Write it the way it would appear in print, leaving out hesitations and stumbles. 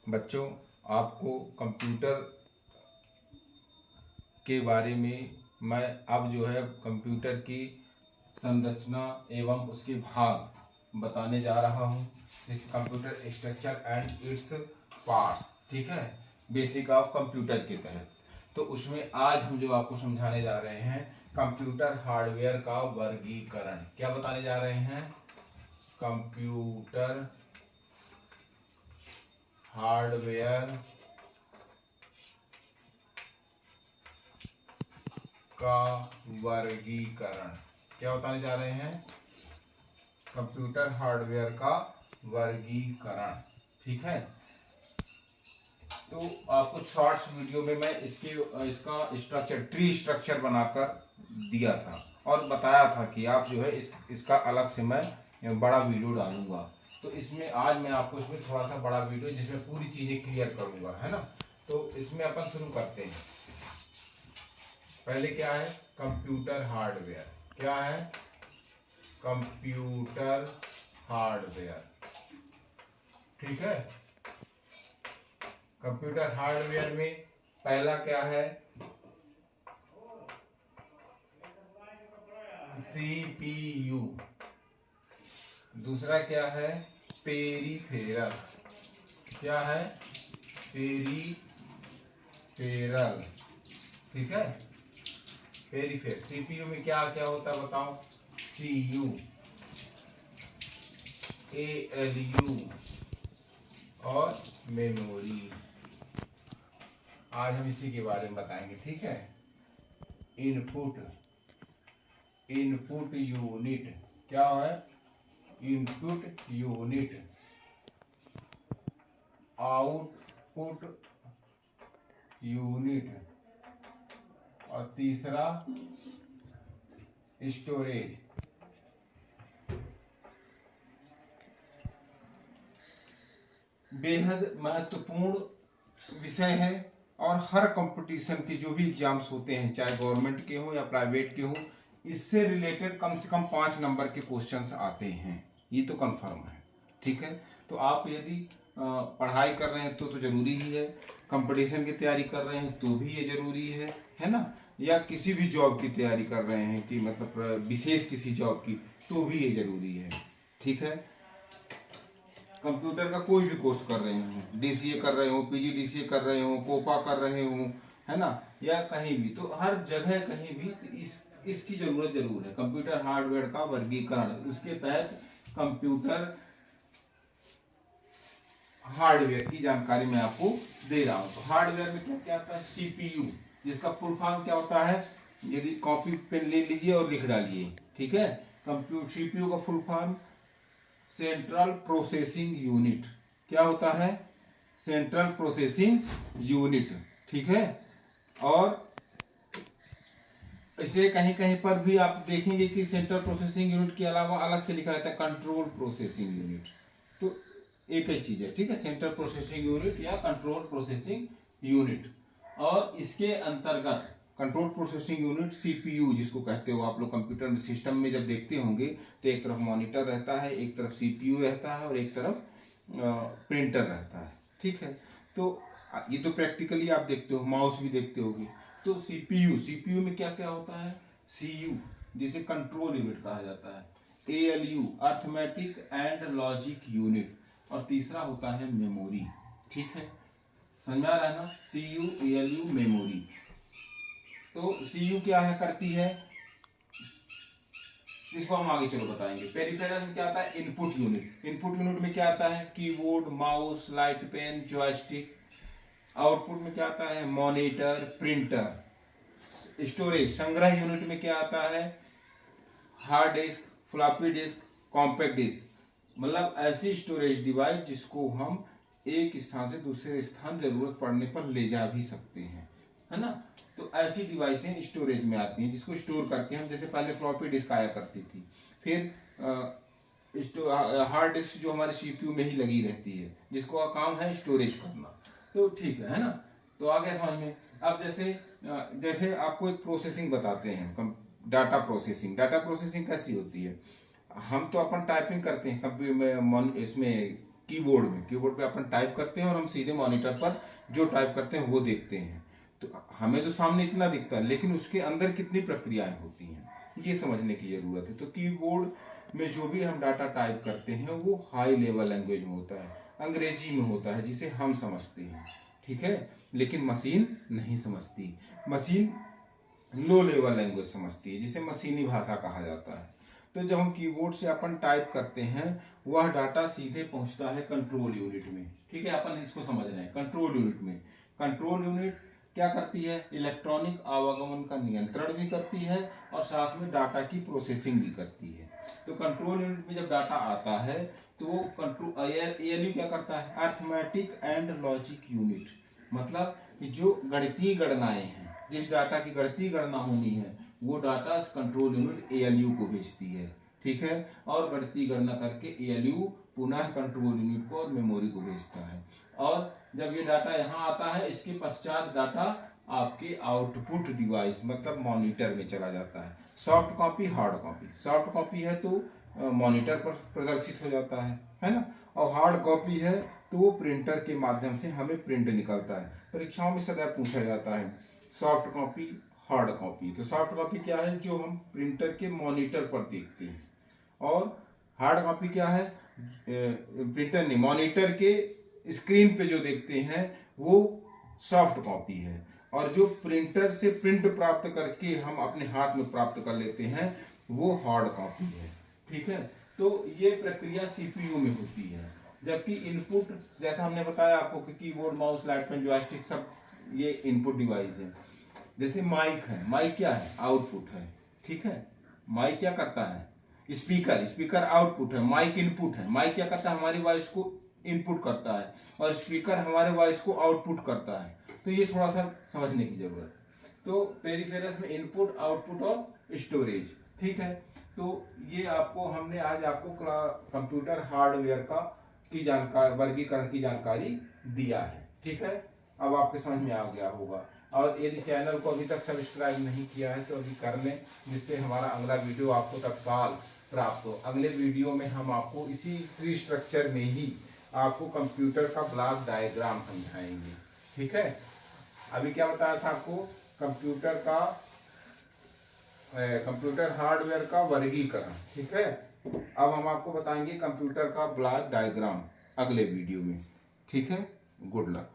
बच्चों, आपको कंप्यूटर के बारे में मैं अब जो है कंप्यूटर की संरचना एवं उसके भाग बताने जा रहा हूँ। Computer structure and its parts, ठीक है, बेसिक ऑफ कंप्यूटर के तहत। तो उसमें आज हम जो आपको समझाने जा रहे हैं कंप्यूटर हार्डवेयर का वर्गीकरण। क्या बताने जा रहे हैं? कंप्यूटर हार्डवेयर का वर्गीकरण। क्या बताने जा रहे हैं? कंप्यूटर हार्डवेयर का वर्गीकरण, ठीक है। तो आपको शॉर्ट्स वीडियो में मैं इसका स्ट्रक्चर, ट्री स्ट्रक्चर बनाकर दिया था और बताया था कि आप जो है इसका अलग से मैं बड़ा वीडियो डालूंगा। तो इसमें आज मैं आपको इसमें थोड़ा सा बड़ा वीडियो जिसमें पूरी चीजें क्लियर करूंगा, है ना। तो इसमें अपन शुरू करते हैं। पहले क्या है? Computer hardware. क्या है? कंप्यूटर हार्डवेयर, ठीक है। कंप्यूटर हार्डवेयर में पहला क्या है? सीपीयू। दूसरा क्या है? पेरीफेरल। क्या है? पेरीफेरल, ठीक है। पेरीफेरल। सीपीयू में क्या क्या होता है बताओ? सीयू, एएलयू और मेमोरी। आज हम इसी के बारे में बताएंगे, ठीक है। Input unit. क्या है? Input unit. Output unit. और तीसरा स्टोरेज। बेहद महत्वपूर्ण विषय है और हर कंपटीशन के जो भी एग्जाम्स होते हैं, चाहे गवर्नमेंट के हो या प्राइवेट के हो, इससे रिलेटेड कम से कम 5 नंबर के क्वेश्चंस आते हैं, ये तो कंफर्म है, ठीक है। तो आप यदि पढ़ाई कर रहे हैं तो जरूरी ही है, कंपटीशन की तैयारी कर रहे हैं तो भी ये जरूरी है ना, या किसी भी जॉब की तैयारी कर रहे हैं कि मतलब विशेष किसी जॉब की, तो भी ये जरूरी है, ठीक है। कंप्यूटर का कोई भी कोर्स कर रहे हो, डीसीए कर रहे हो, पीजीडीसीए कर रहे हो, कोपा कर रहे हो, है ना, या कहीं भी, तो हर जगह कहीं भी इसकी जरूरत जरूर है। कंप्यूटर हार्डवेयर का वर्गीकरण, उसके तहत कंप्यूटर हार्डवेयर की जानकारी मैं आपको दे रहा हूं। तो हार्डवेयर में क्या क्या आता है? सीपीयू, जिसका फुल फॉर्म क्या होता है? यदि कॉपी पेन ले लीजिए और लिख डालिए, ठीक है। कंप्यूटर सीपीयू का full form central processing unit. क्या होता है? सेंट्रल प्रोसेसिंग यूनिट, ठीक है। और इसे कहीं कहीं पर भी आप देखेंगे कि सेंट्रल प्रोसेसिंग यूनिट के अलावा अलग से लिखा रहता है कंट्रोल प्रोसेसिंग यूनिट। तो एक ही चीज है, ठीक है, सेंट्रल प्रोसेसिंग यूनिट या कंट्रोल प्रोसेसिंग यूनिट। और इसके अंतर्गत कंट्रोल प्रोसेसिंग यूनिट सीपीयू जिसको कहते हो आप लोग, कंप्यूटर सिस्टम में जब देखते होंगे तो एक तरफ मॉनिटर रहता है, एक तरफ सीपीयू रहता है और एक तरफ प्रिंटर रहता है, ठीक है। तो ये तो प्रैक्टिकली आप देखते हो, माउस भी देखते होगे। तो सीपीयू में क्या क्या होता है? सीयू, जिसे कंट्रोल यूनिट कहा जाता है, ALU arithmetic and logic unit, और तीसरा होता है मेमोरी, ठीक है। समझ में आ रहा है ना? CU, ALU, memory. तो सीयू क्या है, करती है, इसको हम आगे चलो बताएंगे। पेरिफेरल में क्या आता है? Input unit. इनपुट यूनिट में क्या आता है? Keyboard, mouse, light pen, joystick. Output में क्या आता है? Monitor, printer. स्टोरेज, संग्रह यूनिट में क्या आता है? Hard disk, floppy disk, compact disk. मतलब ऐसी स्टोरेज डिवाइस जिसको हम एक स्थान से दूसरे स्थान जरूरत पड़ने पर ले जा भी सकते हैं, है ना। तो ऐसी डिवाइसें स्टोरेज में आती हैं जिसको स्टोर करके हम, जैसे पहले फ्लॉपी डिस्क आया करती थी, फिर हार्ड डिस्क जो हमारे सीपीयू में ही लगी रहती है, जिसको काम है स्टोरेज करना। तो ठीक है ना। तो आगे समझ में। अब जैसे आपको एक प्रोसेसिंग बताते हैं, डाटा प्रोसेसिंग। डाटा प्रोसेसिंग कैसी होती है? हम तो अपन टाइपिंग करते हैं कंप्यूटर में, इसमें कीबोर्ड पे अपन टाइप करते हैं और हम सीधे मॉनिटर पर जो टाइप करते हैं वो देखते हैं। तो हमें तो सामने इतना दिखता है, लेकिन उसके अंदर कितनी प्रक्रियाएं होती हैं ये समझने की जरूरत है। तो कीबोर्ड में जो भी हम डाटा टाइप करते हैं वो हाई लेवल लैंग्वेज में होता है, अंग्रेजी में होता है, जिसे हम समझते हैं, ठीक है। लेकिन मशीन नहीं समझती, मशीन लो लेवल लैंग्वेज समझती है, जिसे मशीनी भाषा कहा जाता है। तो जब हम कीबोर्ड से अपन टाइप करते हैं वह डाटा सीधे पहुंचता है कंट्रोल यूनिट में, ठीक है। अपन इसको समझ रहे हैं, कंट्रोल यूनिट में। कंट्रोल यूनिट क्या करती है, इलेक्ट्रॉनिक आवागमन का नियंत्रण भी करती है और साथ में डाटा की प्रोसेसिंग भी करती है। तो कंट्रोल यूनिट में जब डाटा आता है तो वो कंट्रोल एएलयू क्या करता है, अर्थमेटिक एंड लॉजिक यूनिट, मतलब कि जो गणितीय गणनाएं हैं, जिस डाटा की गणितीय गणना होनी है वो डाटा कंट्रोल यूनिट एएलयू को भेजती है, ठीक है। और गणितीय गणना करके एएलयू पुनः कंट्रोल यूनिट को और मेमोरी को भेजता है। और जब ये डाटा यहाँ आता है इसके पश्चात डाटा आपके आउटपुट डिवाइस मतलब मॉनिटर में चला जाता है। Soft copy, hard copy. Soft copy है तो मॉनिटर पर प्रदर्शित हो जाता है ना, और हार्ड कॉपी है तो वो प्रिंटर के माध्यम से हमें प्रिंट निकलता है। परीक्षाओं में सदैव पूछा जाता है सॉफ्ट कॉपी, हार्ड कॉपी। तो सॉफ्ट कॉपी क्या है, जो हम प्रिंटर के मॉनिटर पर देखते हैं, और हार्ड कॉपी क्या है, प्रिंटर नहीं मॉनिटर के स्क्रीन पे जो देखते हैं वो सॉफ्ट कॉपी है। और जो प्रिंटर से प्रिंट प्राप्त करके हम अपने हाथ में प्राप्त कर लेते हैं वो हार्ड कॉपी है, ठीक है। तो ये प्रक्रिया सीपीयू में होती है, जबकि इनपुट जैसा हमने बताया आपको कि keyboard, mouse, light pen, joystick सब ये इनपुट डिवाइस है। जैसे माइक है, माइक क्या है, आउटपुट है, ठीक है। माइक क्या करता है, स्पीकर, स्पीकर आउटपुट है, माइक इनपुट है। माइक क्या करता है, हमारी वॉइस को इनपुट करता है और स्पीकर हमारे वॉइस को आउटपुट करता है। तो ये थोड़ा सा समझने की जरूरत है। तो पेरिफेरल्स में इनपुट, आउटपुट और स्टोरेज, ठीक है। तो ये आपको हमने आज आपको कंप्यूटर हार्डवेयर की जानकारी, वर्गीकरण की जानकारी दिया है, ठीक है। अब आपके समझ में आ गया होगा। और यदि चैनल को अभी तक सब्सक्राइब नहीं किया है तो अभी कर लें, जिससे हमारा अगला वीडियो आपको तत्काल प्राप्त हो। अगले वीडियो में हम आपको इसी ट्री स्ट्रक्चर में ही आपको कंप्यूटर का ब्लॉक डायग्राम समझाएंगे, ठीक है। अभी क्या बताया था आपको, कंप्यूटर हार्डवेयर का वर्गीकरण, ठीक है। अब हम आपको बताएंगे कंप्यूटर का ब्लॉक डायग्राम अगले वीडियो में, ठीक है। Good luck.